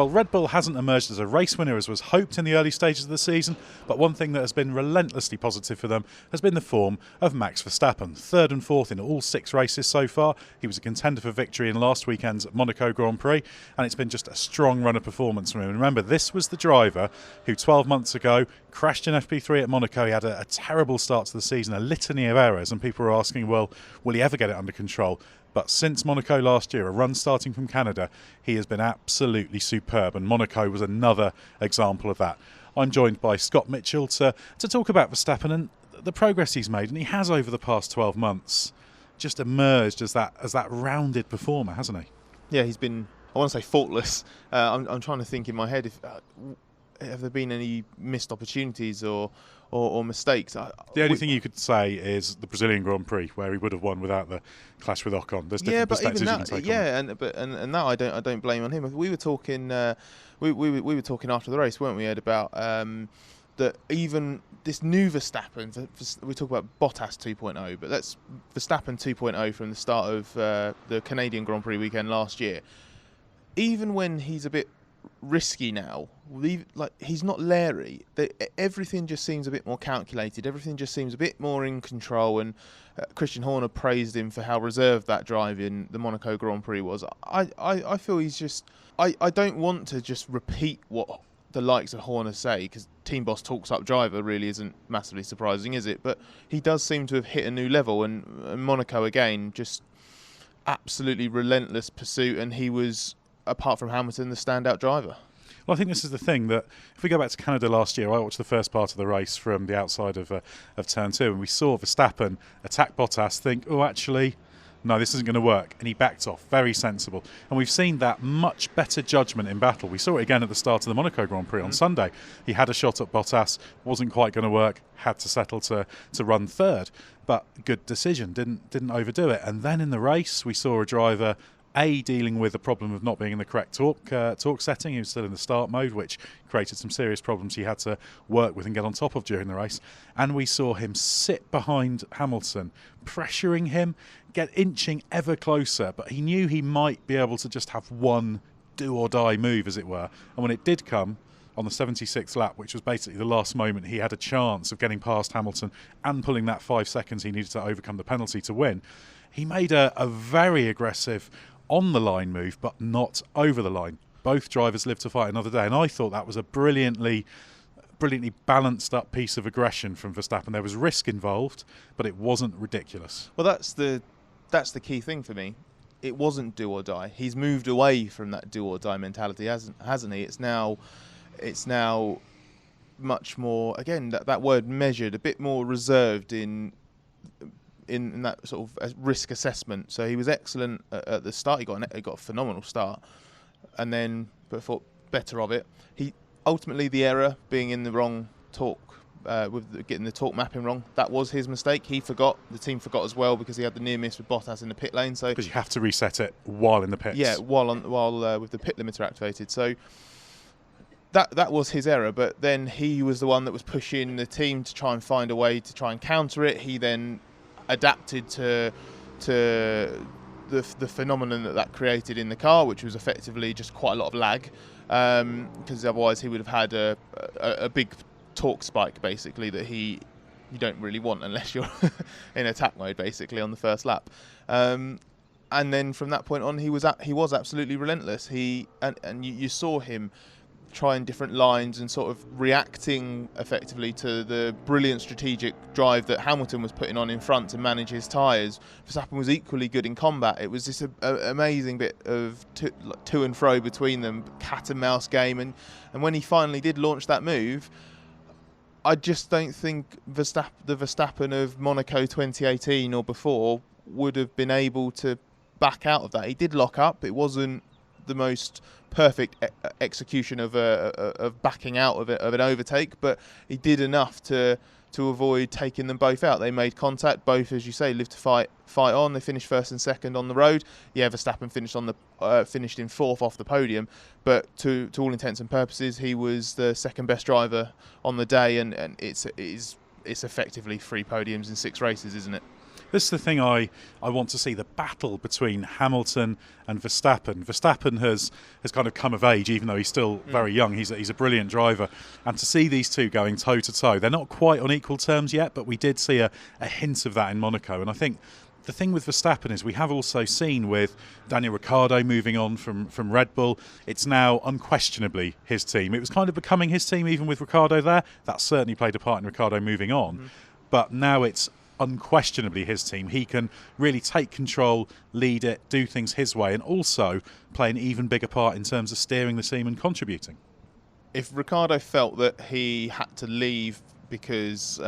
Well, Red Bull hasn't emerged as a race winner as was hoped in the early stages of the season, but one thing that has been relentlessly positive for them has been the form of Max Verstappen. Third and fourth in all 6 races so far. He was a contender for victory in last weekend's Monaco Grand Prix, and it's been just a strong run of performance from him. And remember, this was the driver who 12 months ago crashed in FP3 at Monaco. He had a terrible start to the season, a litany of errors, and people were asking, well, will he ever get it under control? But since Monaco last year, a run starting from Canada, he has been absolutely superb, and Monaco was another example of that. I'm joined by Scott Mitchell to talk about Verstappen and the progress he's made, and he has over the past 12 months just emerged as that rounded performer, hasn't he? Yeah, he's been, I want to say faultless. I'm trying to think in my head if have there been any missed opportunities or mistakes? The only thing you could say is the Brazilian Grand Prix, where he would have won without the clash with Ocon. There's different perspectives you can take on it. And that I don't blame on him. We were talking we were talking after the race, weren't we, Ed, about that even this new Verstappen. We talk about Bottas 2.0, but that's Verstappen 2.0 from the start of the Canadian Grand Prix weekend last year. Even when he's a bit risky now, he's not leery. Everything just seems a bit more calculated. Everything just seems a bit more in control. And Christian Horner praised him for how reserved that drive in the Monaco Grand Prix was. I feel he's just. I don't want to just repeat what the likes of Horner say, because team boss talks up driver really isn't massively surprising, is it? But he does seem to have hit a new level, and Monaco again, just absolutely relentless pursuit, and he was, apart from Hamilton, the standout driver. Well, I think this is the thing, that if we go back to Canada last year, I watched the first part of the race from the outside of Turn 2, and we saw Verstappen attack Bottas, think, oh, actually, no, this isn't going to work, and he backed off, very sensible. And we've seen that much better judgment in battle. We saw it again at the start of the Monaco Grand Prix on Sunday. He had a shot at Bottas, wasn't quite going to work, had to settle to run third, but good decision, didn't overdo it. And then in the race, we saw a driver dealing with the problem of not being in the correct torque setting. He was still in the start mode, which created some serious problems he had to work with and get on top of during the race. And we saw him sit behind Hamilton, pressuring him, get inching ever closer, but he knew he might be able to just have one do-or-die move, as it were. And when it did come on the 76th lap, which was basically the last moment he had a chance of getting past Hamilton and pulling that 5 seconds he needed to overcome the penalty to win, he made a very aggressive on the line move, but not over the line. Both drivers live to fight another day, and I thought that was a brilliantly balanced up piece of aggression from Verstappen. There was risk involved, but it wasn't ridiculous. Well, that's the key thing for me. It wasn't do or die. He's moved away from that do or die mentality, hasn't he? It's now much more, again, that word measured, a bit more reserved in that sort of risk assessment. So he was excellent at the start. He got a phenomenal start, and then but thought better of it. He ultimately, the error being in the wrong torque, getting the torque mapping wrong, that was his mistake. He forgot. The team forgot as well, because he had the near miss with Bottas in the pit lane. So because you have to reset it while in the pits. Yeah, while with the pit limiter activated. So that was his error. But then he was the one that was pushing the team to try and find a way to try and counter it. He then adapted to the phenomenon that created in the car, which was effectively just quite a lot of lag, because otherwise he would have had a big torque spike, basically, that you don't really want unless you're in attack mode, basically, on the first lap. And then from that point on, he was absolutely relentless. And you saw him trying different lines and sort of reacting effectively to the brilliant strategic drive that Hamilton was putting on in front to manage his tyres. Verstappen was equally good in combat. It was this amazing bit of to and fro between them, cat and mouse game. And when he finally did launch that move, I just don't think the Verstappen of Monaco 2018 or before would have been able to back out of that. He did lock up. It wasn't the most perfect execution of backing out of an overtake, but he did enough to avoid taking them both out. They made contact, both, as you say, lived to fight on. They finished first and second on the road. Yeah, Verstappen finished in fourth off the podium, but to all intents and purposes, he was the second best driver on the day, and it's effectively 3 podiums in 6 races, isn't it? This is the thing I want to see, the battle between Hamilton and Verstappen. Verstappen has kind of come of age, even though he's still very young. He's a brilliant driver. And to see these two going toe-to-toe, they're not quite on equal terms yet, but we did see a hint of that in Monaco. And I think the thing with Verstappen is we have also seen with Daniel Ricciardo moving on from Red Bull, it's now unquestionably his team. It was kind of becoming his team even with Ricciardo there. That certainly played a part in Ricciardo moving on. But now it's unquestionably his team. He can really take control, lead it, do things his way, and also play an even bigger part in terms of steering the team and contributing. If Ricciardo felt that he had to leave because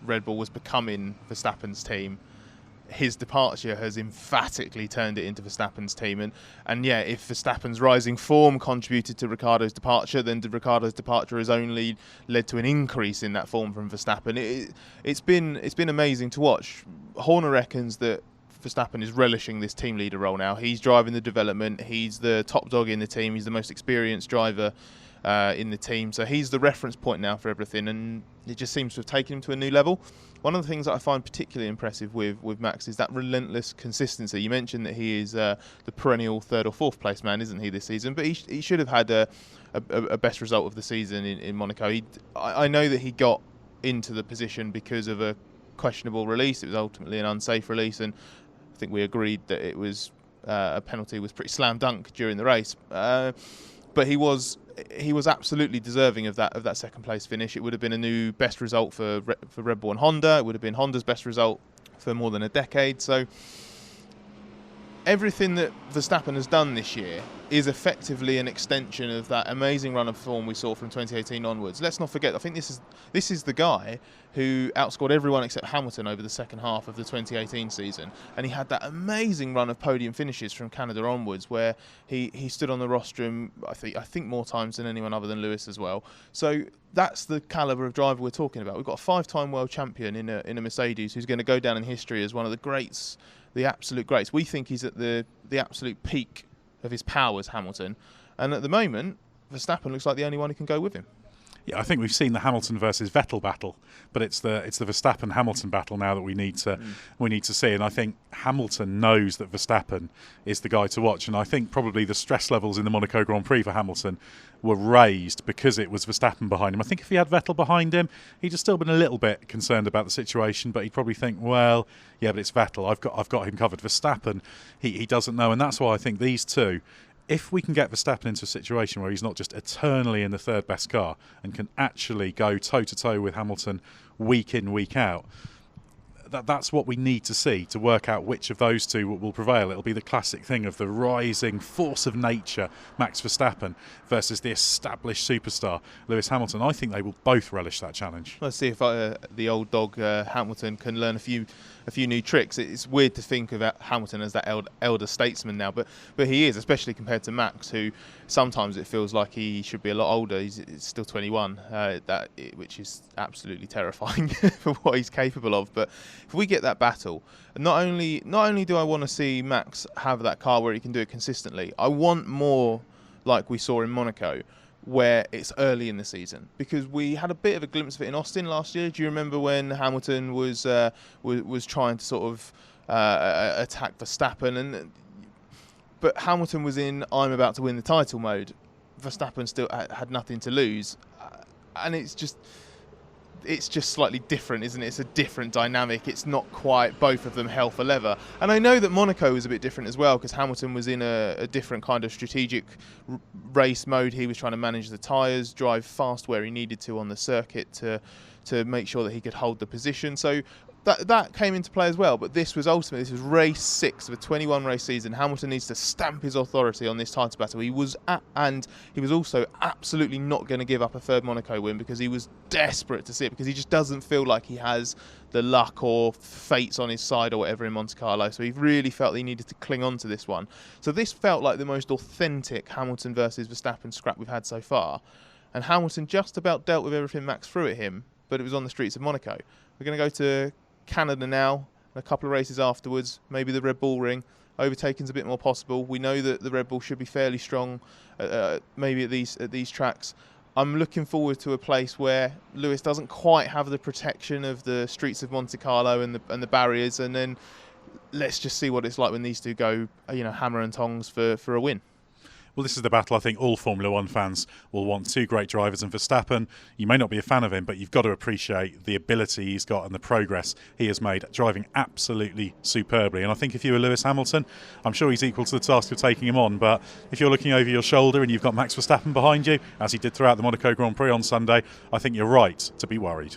Red Bull was becoming Verstappen's team, his departure has emphatically turned it into Verstappen's team. And yeah, if Verstappen's rising form contributed to Ricciardo's departure, then Ricciardo's departure has only led to an increase in that form from Verstappen. It's been amazing to watch. Horner reckons that Verstappen is relishing this team leader role now. He's driving the development. He's the top dog in the team. He's the most experienced driver in the team. So he's the reference point now for everything, and it just seems to have taken him to a new level. One of the things that I find particularly impressive with Max is that relentless consistency. You mentioned that he is the perennial third or fourth place man, isn't he, this season? But he should have had a best result of the season in Monaco. I know that he got into the position because of a questionable release. It was ultimately an unsafe release, and I think we agreed that it was a penalty was pretty slam dunk during the race. But he was absolutely deserving of that second place finish. It would have been a new best result for Red Bull and Honda. It would have been Honda's best result for more than a decade. So everything that Verstappen has done this year is effectively an extension of that amazing run of form we saw from 2018 onwards. Let's not forget, I think this is the guy who outscored everyone except Hamilton over the second half of the 2018 season, and he had that amazing run of podium finishes from Canada onwards, where he stood on the rostrum I think more times than anyone other than Lewis as well. So that's the calibre of driver we're talking about. We've got a 5-time world champion in a Mercedes who's going to go down in history as one of the greats, the absolute greats. We think he's at the absolute peak of his powers, Hamilton, and at the moment Verstappen looks like the only one who can go with him. Yeah, I think we've seen the Hamilton versus Vettel battle, but it's the Verstappen-Hamilton battle now that we need to see. And I think Hamilton knows that Verstappen is the guy to watch. And I think probably the stress levels in the Monaco Grand Prix for Hamilton were raised because it was Verstappen behind him. I think if he had Vettel behind him, he'd have still been a little bit concerned about the situation, but he'd probably think, well, yeah, but it's Vettel. I've got him covered. Verstappen, he doesn't know, and that's why I think these two, if we can get Verstappen into a situation where he's not just eternally in the third best car and can actually go toe-to-toe with Hamilton week in, week out, that's what we need to see to work out which of those two will prevail. It'll be the classic thing of the rising force of nature, Max Verstappen, versus the established superstar, Lewis Hamilton. I think they will both relish that challenge. Let's see if the old dog Hamilton can learn a few new tricks. It's weird to think of Hamilton as that elder statesman now, but he is, especially compared to Max, who sometimes it feels like he should be a lot older. He's still 21, which is absolutely terrifying for what he's capable of. But if we get that battle, not only do I want to see Max have that car where he can do it consistently, I want more like we saw in Monaco, where it's early in the season, because we had a bit of a glimpse of it in Austin last year. Do you remember when Hamilton was trying to sort of attack Verstappen, but Hamilton was in I'm about to win the title mode. Verstappen still had nothing to lose, and it's just slightly different, isn't it? It's a different dynamic. It's not quite both of them hell for leather. And I know that Monaco was a bit different as well, because Hamilton was in a different kind of strategic race mode. He was trying to manage the tyres, drive fast where he needed to on the circuit to make sure that he could hold the position. So that came into play as well. But this was race 6 of a 21 race season. Hamilton needs to stamp his authority on this title battle. He was also absolutely not going to give up a third Monaco win, because he was desperate to see it, because he just doesn't feel like he has the luck or fates on his side or whatever in Monte Carlo. So he really felt he needed to cling on to this one. So this felt like the most authentic Hamilton versus Verstappen scrap we've had so far. And Hamilton just about dealt with everything Max threw at him, but it was on the streets of Monaco. We're going to go to Canada now, a couple of races afterwards, maybe the Red Bull ring. Overtaking's a bit more possible. We know that the Red Bull should be fairly strong, maybe at these tracks. I'm looking forward to a place where Lewis doesn't quite have the protection of the streets of Monte Carlo and the barriers, and then let's just see what it's like when these two go, hammer and tongs for a win. Well, this is the battle I think all Formula One fans will want. Two great drivers, and Verstappen, you may not be a fan of him, but you've got to appreciate the ability he's got and the progress he has made, driving absolutely superbly. And I think if you were Lewis Hamilton, I'm sure he's equal to the task of taking him on. But if you're looking over your shoulder and you've got Max Verstappen behind you, as he did throughout the Monaco Grand Prix on Sunday, I think you're right to be worried.